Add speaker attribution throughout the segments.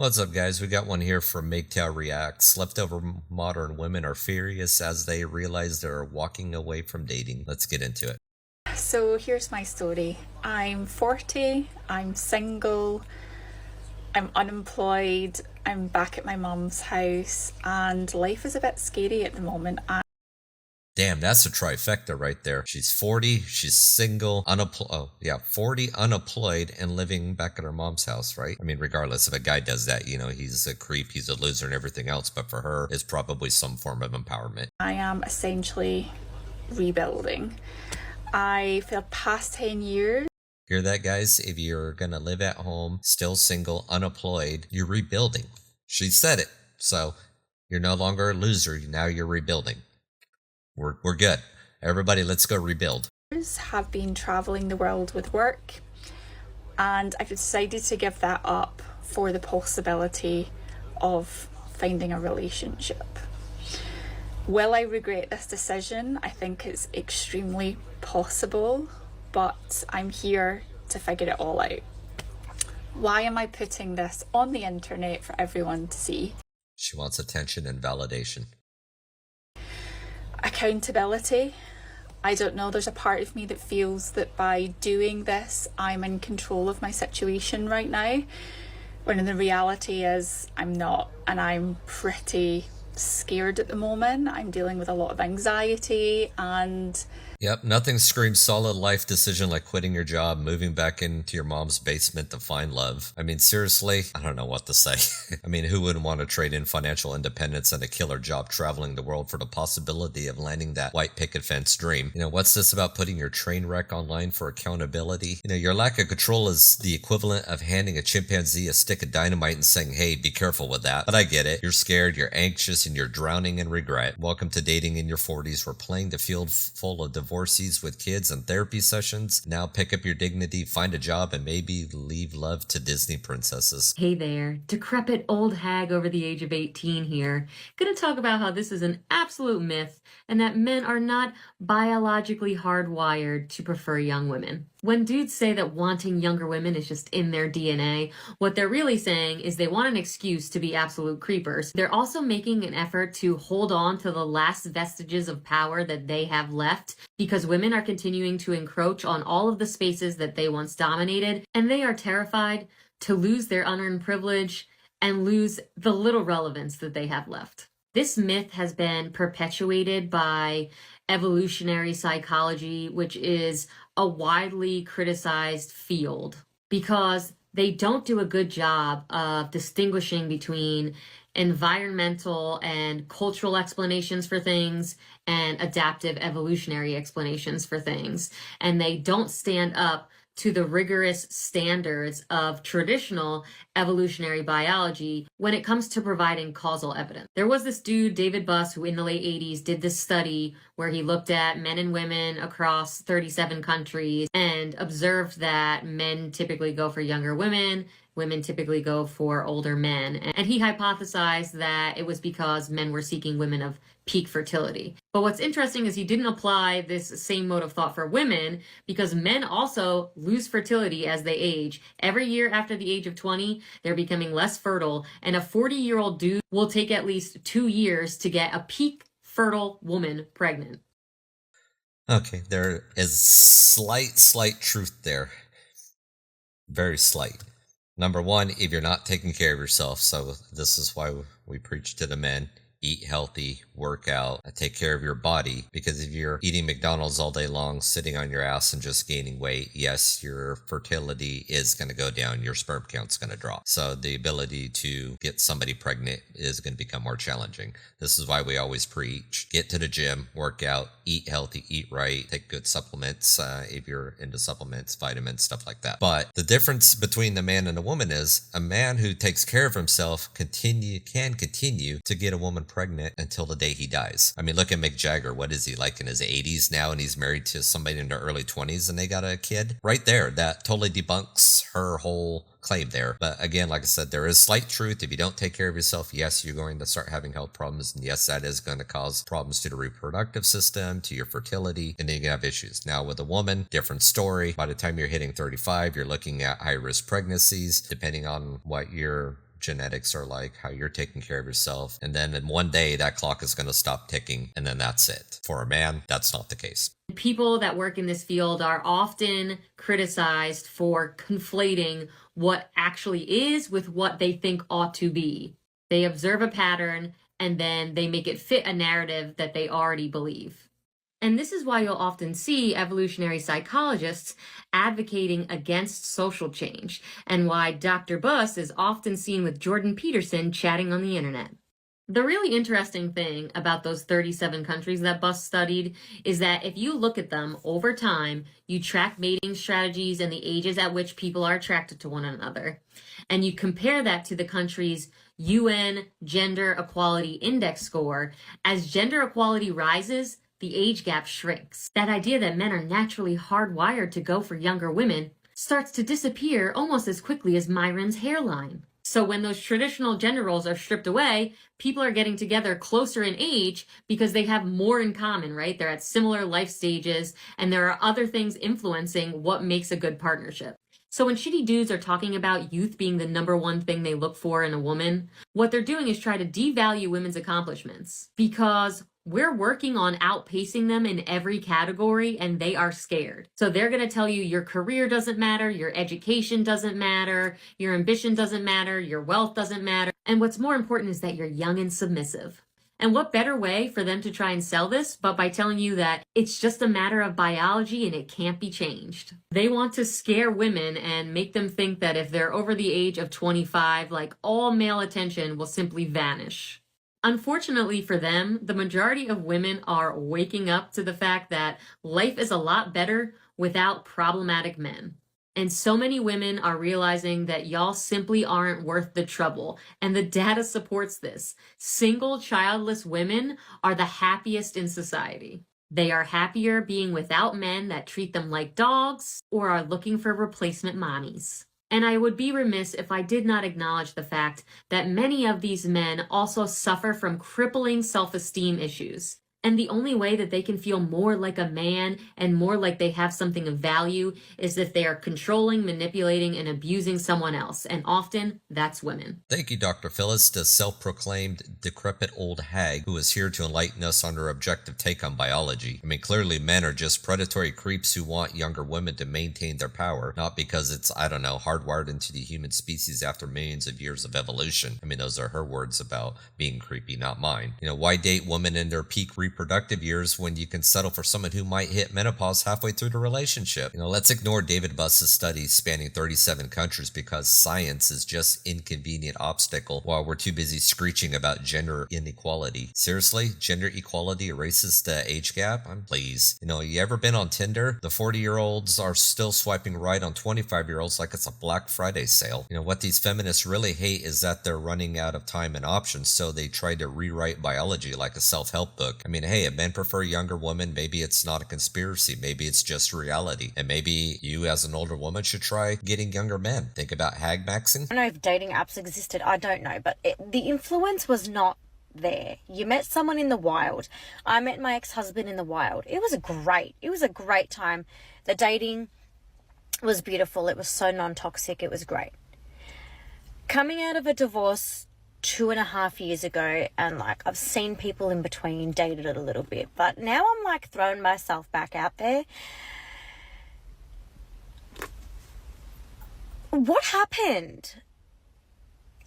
Speaker 1: What's up, guys? We got one here from MGTOW Reacts. Leftover modern women are furious as they realize they're walking away from dating. Let's get into it.
Speaker 2: So here's my story. I'm 40, I'm single, I'm unemployed, I'm back at my mum's house, and life is a bit scary at the moment.
Speaker 1: Damn, that's a trifecta right there. She's 40, she's single, 40, unemployed, and living back at her mom's house, right? I mean, regardless, if a guy does that, he's a creep, he's a loser, and everything else, but for her, it's probably some form of empowerment.
Speaker 2: I am essentially rebuilding. For the past 10 years,
Speaker 1: Hear that, guys? If you're gonna live at home, still single, unemployed, you're rebuilding. She said it. So you're no longer a loser, now you're rebuilding. We're good. Everybody, let's go rebuild.
Speaker 2: have been traveling the world with work, and I've decided to give that up for the possibility of finding a relationship. Will I regret this decision? I think it's extremely possible, but I'm here to figure it all out. Why am I putting this on the internet for everyone to see?
Speaker 1: She wants attention and validation.
Speaker 2: Accountability. I don't know, there's a part of me that feels that by doing this, I'm in control of my situation right now, when the reality is I'm not, and I'm pretty scared at the moment. I'm dealing with a lot of anxiety and
Speaker 1: Yep, nothing screams solid life decision like quitting your job, moving back into your mom's basement to find love. I mean, seriously, I don't know what to say. I mean, who wouldn't want to trade in financial independence and a killer job traveling the world for the possibility of landing that white picket fence dream? What's this about putting your train wreck online for accountability? Your lack of control is the equivalent of handing a chimpanzee a stick of dynamite and saying, hey, be careful with that. But I get it. You're scared, you're anxious, and you're drowning in regret. Welcome to dating in your 40s. We're playing the field full of divorcees with kids and therapy sessions. Now pick up your dignity, find a job, and maybe leave love to Disney princesses.
Speaker 3: Hey there, decrepit old hag over the age of 18 here. Gonna talk about how this is an absolute myth and that men are not biologically hardwired to prefer young women. When dudes say that wanting younger women is just in their DNA, what they're really saying is they want an excuse to be absolute creepers. They're also making an effort to hold on to the last vestiges of power that they have left because women are continuing to encroach on all of the spaces that they once dominated, and they are terrified to lose their unearned privilege and lose the little relevance that they have left. This myth has been perpetuated by evolutionary psychology, which is a widely criticized field because they don't do a good job of distinguishing between environmental and cultural explanations for things and adaptive evolutionary explanations for things. And they don't stand up to the rigorous standards of traditional evolutionary biology when it comes to providing causal evidence. There was this dude, David Buss, who in the late 80s did this study where he looked at men and women across 37 countries and observed that men typically go for younger women, women typically go for older men. And he hypothesized that it was because men were seeking women of peak fertility. But what's interesting is he didn't apply this same mode of thought for women because men also lose fertility as they age. Every year after the age of 20, they're becoming less fertile, and a 40-year-old dude will take at least 2 years to get a peak fertile woman pregnant.
Speaker 1: Okay, there is slight truth there. Very slight. Number one, if you're not taking care of yourself, so this is why we preach to the men, eat healthy, work out, take care of your body, because if you're eating McDonald's all day long, sitting on your ass and just gaining weight, yes, your fertility is going to go down, your sperm count's going to drop. So the ability to get somebody pregnant is going to become more challenging. This is why we always preach, get to the gym, work out, eat healthy, eat right, take good supplements if you're into supplements, vitamins, stuff like that. But the difference between the man and the woman is a man who takes care of himself can continue to get a woman pregnant until the day he dies. I mean, look at Mick Jagger. What is he, like in his 80s now, and he's married to somebody in their early 20s and they got a kid? Right there, that totally debunks her whole claim there. But again, like I said, there is slight truth. If you don't take care of yourself, yes, you're going to start having health problems, and yes, that is going to cause problems to the reproductive system, to your fertility, and then you can have issues. Now with a woman, different story. By the time you're hitting 35, you're looking at high-risk pregnancies, depending on what your genetics are like, how you're taking care of yourself. And then in one day, that clock is going to stop ticking. And then that's it. For a man, that's not the case.
Speaker 3: People that work in this field are often criticized for conflating what actually is with what they think ought to be. They observe a pattern and then they make it fit a narrative that they already believe. And this is why you'll often see evolutionary psychologists advocating against social change, and why Dr. Buss is often seen with Jordan Peterson chatting on the internet. The really interesting thing about those 37 countries that Buss studied is that if you look at them over time, you track mating strategies and the ages at which people are attracted to one another, and you compare that to the country's UN Gender Equality Index score. As gender equality rises, the age gap shrinks. That idea that men are naturally hardwired to go for younger women starts to disappear almost as quickly as Myron's hairline. So when those traditional gender roles are stripped away, people are getting together closer in age because they have more in common, right? They're at similar life stages, and there are other things influencing what makes a good partnership. So when shitty dudes are talking about youth being the number one thing they look for in a woman, what they're doing is try to devalue women's accomplishments, because we're working on outpacing them in every category and they are scared. So they're going to tell you your career doesn't matter, your education doesn't matter, your ambition doesn't matter, your wealth doesn't matter. And what's more important is that you're young and submissive. And what better way for them to try and sell this but by telling you that it's just a matter of biology and it can't be changed. They want to scare women and make them think that if they're over the age of 25, like all male attention will simply vanish. Unfortunately for them, the majority of women are waking up to the fact that life is a lot better without problematic men. And so many women are realizing that y'all simply aren't worth the trouble. And the data supports this. Single, childless women are the happiest in society. They are happier being without men that treat them like dogs or are looking for replacement mommies. And I would be remiss if I did not acknowledge the fact that many of these men also suffer from crippling self-esteem issues. And the only way that they can feel more like a man and more like they have something of value is if they are controlling, manipulating, and abusing someone else. And often, that's women.
Speaker 1: Thank you, Dr. Phyllis, the self-proclaimed decrepit old hag who is here to enlighten us on her objective take on biology. I mean, clearly men are just predatory creeps who want younger women to maintain their power, not because it's, I don't know, hardwired into the human species after millions of years of evolution. I mean, those are her words about being creepy, not mine. You know, why date women in their peak reproductive years when you can settle for someone who might hit menopause halfway through the relationship? You know, let's ignore David Buss's studies spanning 37 countries because science is just inconvenient obstacle while we're too busy screeching about gender inequality. Seriously, gender equality erases the age gap? Please. You know, you ever been on Tinder? The 40-year-olds are still swiping right on 25-year-olds like it's a Black Friday sale. You know, what these feminists really hate is that they're running out of time and options, so they try to rewrite biology like a self-help book. I mean, hey, if men prefer younger women, maybe it's not a conspiracy, maybe it's just reality. And maybe you as an older woman should try getting younger men. Think about hag maxing.
Speaker 4: I don't know if dating apps existed, I don't know, but the influence was not there. You met someone in the wild. I met my ex-husband in the wild. It was a great time. The dating was beautiful. It was so non-toxic. It was great. Coming out of a divorce 2.5 years ago, and like I've seen people in between, dated it a little bit, but now I'm like throwing myself back out there. What happened?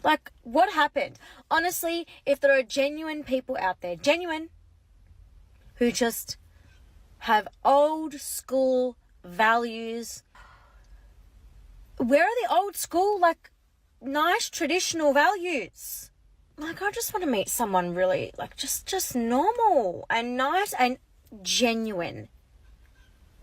Speaker 4: Like, what happened? Honestly, if there are genuine people out there, genuine, who just have old school values, where are the old school, like, nice traditional values? Like, I just want to meet someone really, like, just normal and nice and genuine.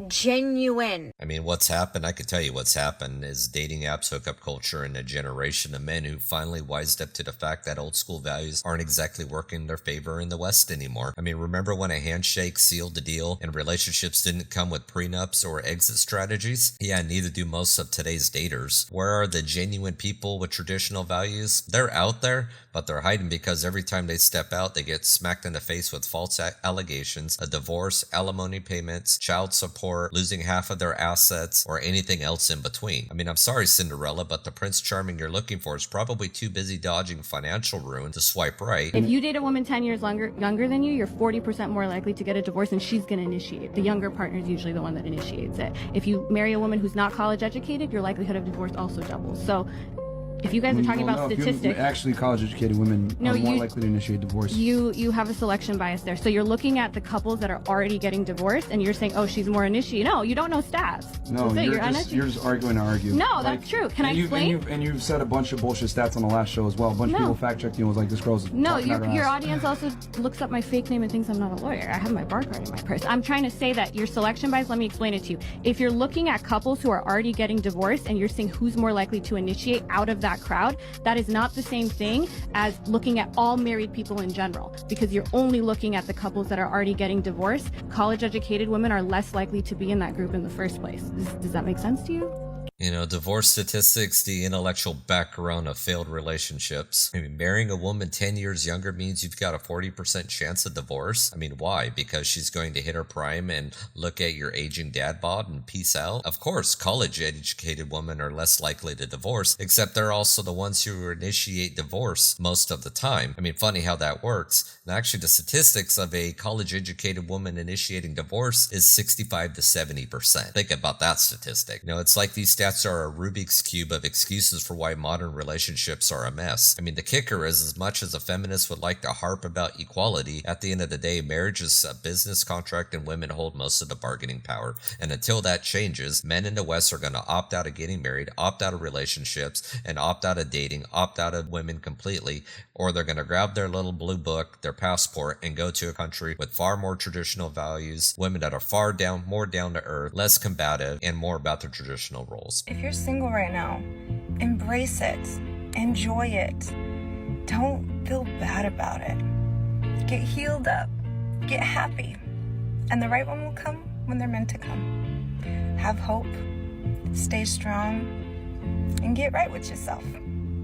Speaker 1: I mean, what's happened, I could tell you what's happened, is dating apps, hookup culture, and a generation of men who finally wised up to the fact that old school values aren't exactly working in their favor in the West anymore. I mean, remember when a handshake sealed the deal and relationships didn't come with prenups or exit strategies? Yeah, neither do most of today's daters. Where are the genuine people with traditional values? They're out there, but they're hiding because every time they step out, they get smacked in the face with false allegations, a divorce, alimony payments, child support, support, losing half of their assets, or anything else in between. I mean, I'm sorry, Cinderella, but the Prince Charming you're looking for is probably too busy dodging financial ruin to swipe right.
Speaker 5: If you date a woman 10 years younger than you're 40% more likely to get a divorce, and she's going to initiate. The younger partner is usually the one that initiates it. If you marry a woman who's not college educated, your likelihood of divorce also doubles. So if you guys are talking about statistics,
Speaker 6: actually college-educated women are more likely to initiate divorce.
Speaker 5: You have a selection bias there. So you're looking at the couples that are already getting divorced, and you're saying, oh, she's more initiated. No, you don't know stats.
Speaker 6: No, you're just arguing to argue.
Speaker 5: No, that's true. Can I explain?
Speaker 6: And you've said a bunch of bullshit stats on the last show as well. A bunch of people fact-checked you and was like, this girl's
Speaker 5: No,
Speaker 6: talking out her
Speaker 5: your
Speaker 6: ass.
Speaker 5: audience also looks up my fake name and thinks I'm not a lawyer. I have my bar card in my purse. I'm trying to say that your selection bias, let me explain it to you. If you're looking at couples who are already getting divorced and you're seeing who's more likely to initiate out of that crowd, that is not the same thing as looking at all married people in general, because you're only looking at the couples that are already getting divorced. College educated women are less likely to be in that group in the first place. Does that make sense to you?
Speaker 1: You know, divorce statistics, the intellectual background of failed relationships. I mean, marrying a woman 10 years younger means you've got a 40% chance of divorce. I mean, why? Because she's going to hit her prime and look at your aging dad bod and peace out? Of course, college-educated women are less likely to divorce, except they're also the ones who initiate divorce most of the time. I mean, funny how that works. And actually, the statistics of a college-educated woman initiating divorce is 65 to 70%. Think about that statistic. You know, it's like these stats are a Rubik's Cube of excuses for why modern relationships are a mess. I mean, the kicker is, as much as a feminist would like to harp about equality, at the end of the day, marriage is a business contract and women hold most of the bargaining power. And until that changes, men in the West are going to opt out of getting married, opt out of relationships, and opt out of dating, opt out of women completely, or they're going to grab their little blue book, their passport, and go to a country with far more traditional values, women that are more down to earth, less combative, and more about their traditional roles.
Speaker 7: If you're single right now, embrace it, enjoy it. Don't feel bad about it. Get healed up, get happy, and the right one will come when they're meant to come. Have hope, stay strong, and get right with yourself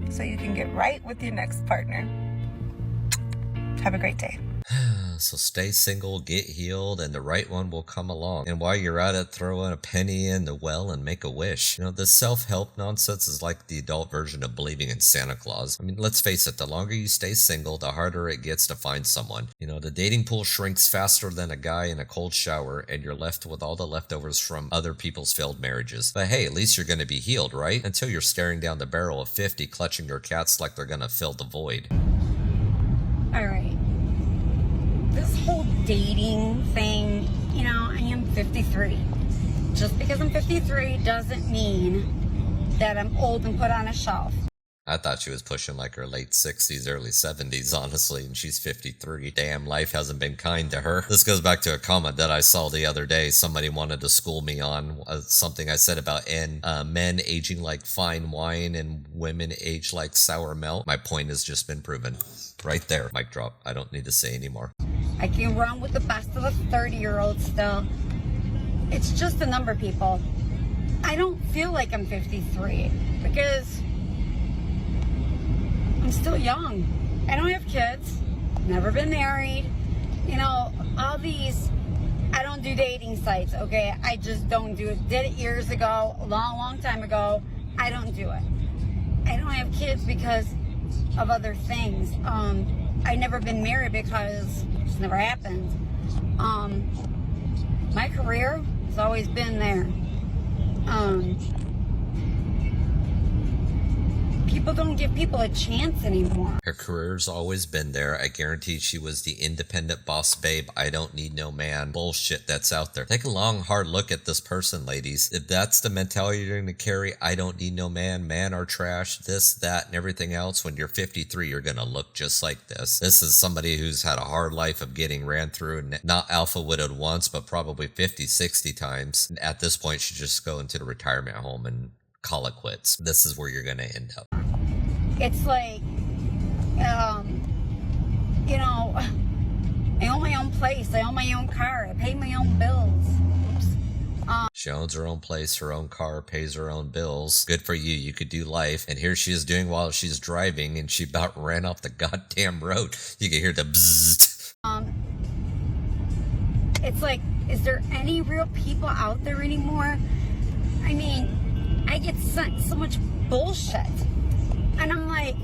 Speaker 7: so you can get right with your next partner. Have a great day.
Speaker 1: So stay single, get healed, and the right one will come along. And while you're at it, throw in a penny in the well and make a wish. You know, this self-help nonsense is like the adult version of believing in Santa Claus. I mean, let's face it, the longer you stay single, the harder it gets to find someone. You know, the dating pool shrinks faster than a guy in a cold shower, and you're left with all the leftovers from other people's failed marriages. But hey, at least you're going to be healed, right? Until you're staring down the barrel of 50, clutching your cats like they're going to fill the void.
Speaker 8: All right. This whole dating thing, you know, I am 53. Just because I'm 53 doesn't mean that I'm old and put on a shelf.
Speaker 1: I thought she was pushing like her late 60s, early 70s, honestly, and she's 53. Damn, life hasn't been kind to her. This goes back to a comment that I saw the other day. Somebody wanted to school me on something I said about men aging like fine wine and women age like sour milk. My point has just been proven. Right there. Mic drop. I don't need to say anymore.
Speaker 8: I can run with the best of the 30-year-olds still. It's just a number, people. I don't feel like I'm 53 because I'm still young. I don't have kids. Never been married. You know, all these, I don't do dating sites, okay? I just don't do it. Did it years ago, a long time ago. I don't do it. I don't have kids because of other things. I never been married because it's never happened. My career has always been there. People don't give people a chance anymore.
Speaker 1: Her career's always been there. I guarantee she was the independent boss babe, I don't need no man bullshit that's out there. Take a long, hard look at this person, ladies. If that's the mentality you're going to carry, I don't need no man, man are trash, this, that, and everything else, when you're 53, you're going to look just like this. This is somebody who's had a hard life of getting ran through, and not alpha widowed once, but probably 50, 60 times. At this point, she just go into the retirement home and call it quits. This is where you're going to end up.
Speaker 8: It's like, you know, I own my own place, I own my own car, I pay my own bills.
Speaker 1: She owns her own place, her own car, pays her own bills. Good for you, you could do life. And here she is doing while she's driving, and she about ran off the goddamn road. You can hear the bzzzt.
Speaker 8: It's like is there any real people out there anymore? I mean, I get sent so much bullshit. And I'm like,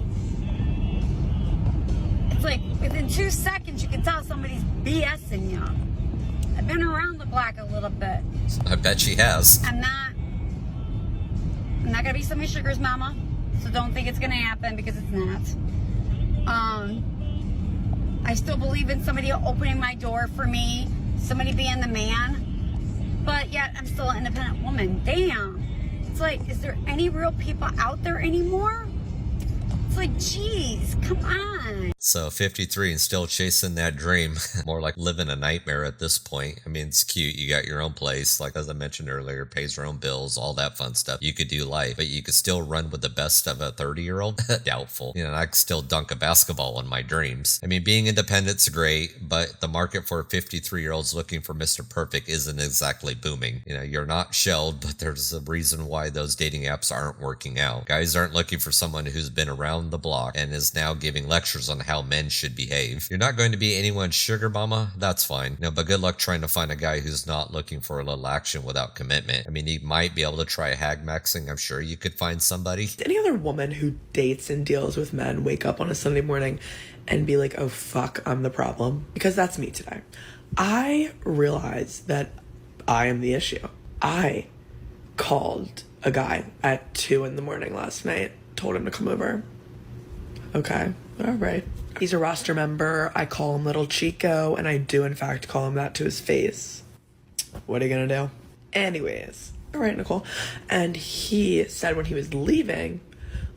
Speaker 8: it's like within 2 seconds you can tell somebody's BSing you. I've been around the block a little bit.
Speaker 1: I bet she has.
Speaker 8: I'm not gonna be somebody's sugar's mama, so don't think it's gonna happen, because it's not. I still believe in somebody opening my door for me, somebody being the man, but yet I'm still an independent woman. Damn. It's like, is there any real people out there anymore? It's like, geez, come on.
Speaker 1: So 53 and still chasing that dream. More like living a nightmare at this point. I mean, it's cute. You got your own place, like as I mentioned earlier, pays your own bills, all that fun stuff. You could do life, but you could still run with the best of a 30-year-old? Doubtful. You know, I could still dunk a basketball in my dreams. I mean, being independent's great, but the market for 53-year-olds looking for Mr. Perfect isn't exactly booming. You know, you're not shelled, but there's a reason why those dating apps aren't working out. Guys aren't looking for someone who's been around the block and is now giving lectures on how men should behave. You're not going to be anyone's sugar mama, that's fine. No, but good luck trying to find a guy who's not looking for a little action without commitment. I mean, you might be able to try hag maxing. I'm sure you could find somebody.
Speaker 9: Any other woman who dates and deals with men wake up on a Sunday morning and be like, oh fuck, I'm the problem? Because that's me today. I realized that I am the issue. I called a guy at 2 in the morning last night, told him to come over. Okay, all right. He's a roster member. I call him Little Chico, and I do in fact call him that to his face. What are you gonna do? Anyways, all right, Nicole. And he said when he was leaving,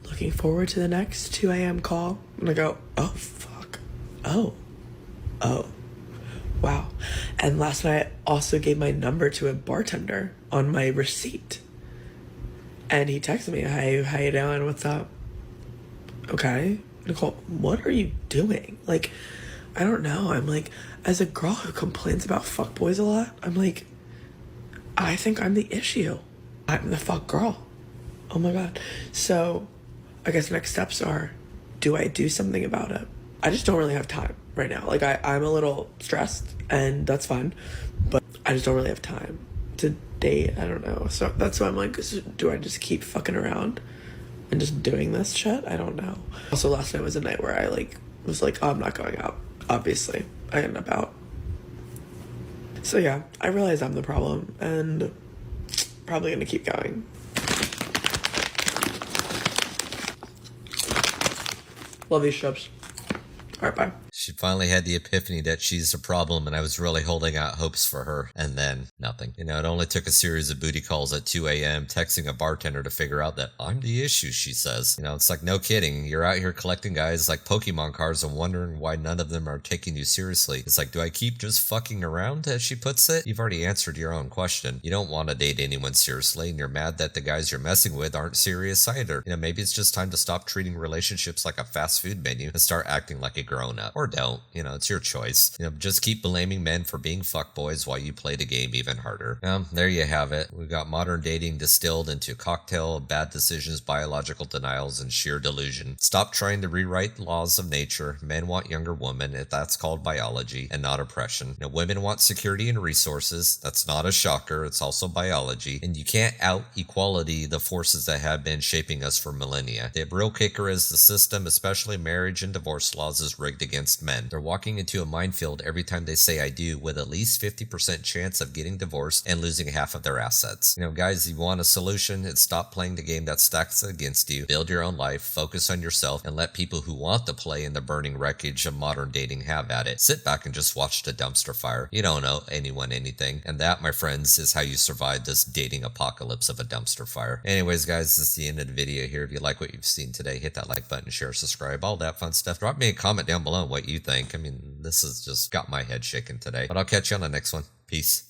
Speaker 9: looking forward to the next 2 a.m. call. And I go, oh fuck. Oh. Wow. And last night I also gave my number to a bartender on my receipt. And he texted me, hey, how you doing? What's up? Okay. Nicole, what are you doing? Like, I don't know. I'm like, as a girl who complains about fuckboys a lot, I'm like, I think I'm the issue. I'm the fuck girl. Oh my God. So I guess next steps are, do I do something about it? I just don't really have time right now. Like, I'm a little stressed, and that's fine, but I just don't really have time to date. I don't know. So that's why I'm like, do I just keep fucking around and just doing this shit? I don't know. Also, last night was a night where I was like, oh, I'm not going out. Obviously, I ended up out. So yeah, I realize I'm the problem, and probably gonna keep going. Love these chips. All right, bye.
Speaker 1: She finally had the epiphany that she's a problem, and I was really holding out hopes for her. And then, nothing. You know, it only took a series of booty calls at 2 a.m., texting a bartender to figure out that I'm the issue, she says. You know, it's like, no kidding. You're out here collecting guys like Pokemon cards and wondering why none of them are taking you seriously. It's like, do I keep just fucking around, as she puts it? You've already answered your own question. You don't want to date anyone seriously, and you're mad that the guys you're messing with aren't serious either. You know, maybe it's just time to stop treating relationships like a fast food menu and start acting like a grown-up. Or don't. You know, it's your choice. You know, just keep blaming men for being fuckboys while you play the game even harder. There you have it. We've got modern dating distilled into a cocktail of bad decisions, biological denials, and sheer delusion. Stop trying to rewrite the laws of nature. Men want younger women, if that's called biology, and not oppression. You know, women want security and resources. That's not a shocker. It's also biology. And you can't out equality the forces that have been shaping us for millennia. The real kicker is the system, especially marriage and divorce laws, is rigged against men. They're walking into a minefield every time they say I do, with at least 50% chance of getting divorced and losing half of their assets. You know, guys, you want a solution? It's stop playing the game that stacks against you. Build your own life, focus on yourself, and let people who want to play in the burning wreckage of modern dating have at it. Sit back and just watch the dumpster fire. You don't owe anyone anything. And that, my friends, is how you survive this dating apocalypse of a dumpster fire. Anyways, guys, this is the end of the video here. If you like what you've seen today, hit that like button, share, subscribe, all that fun stuff. Drop me a comment down below what you think. I mean, this has just got my head shaking today. But I'll catch you on the next one. Peace.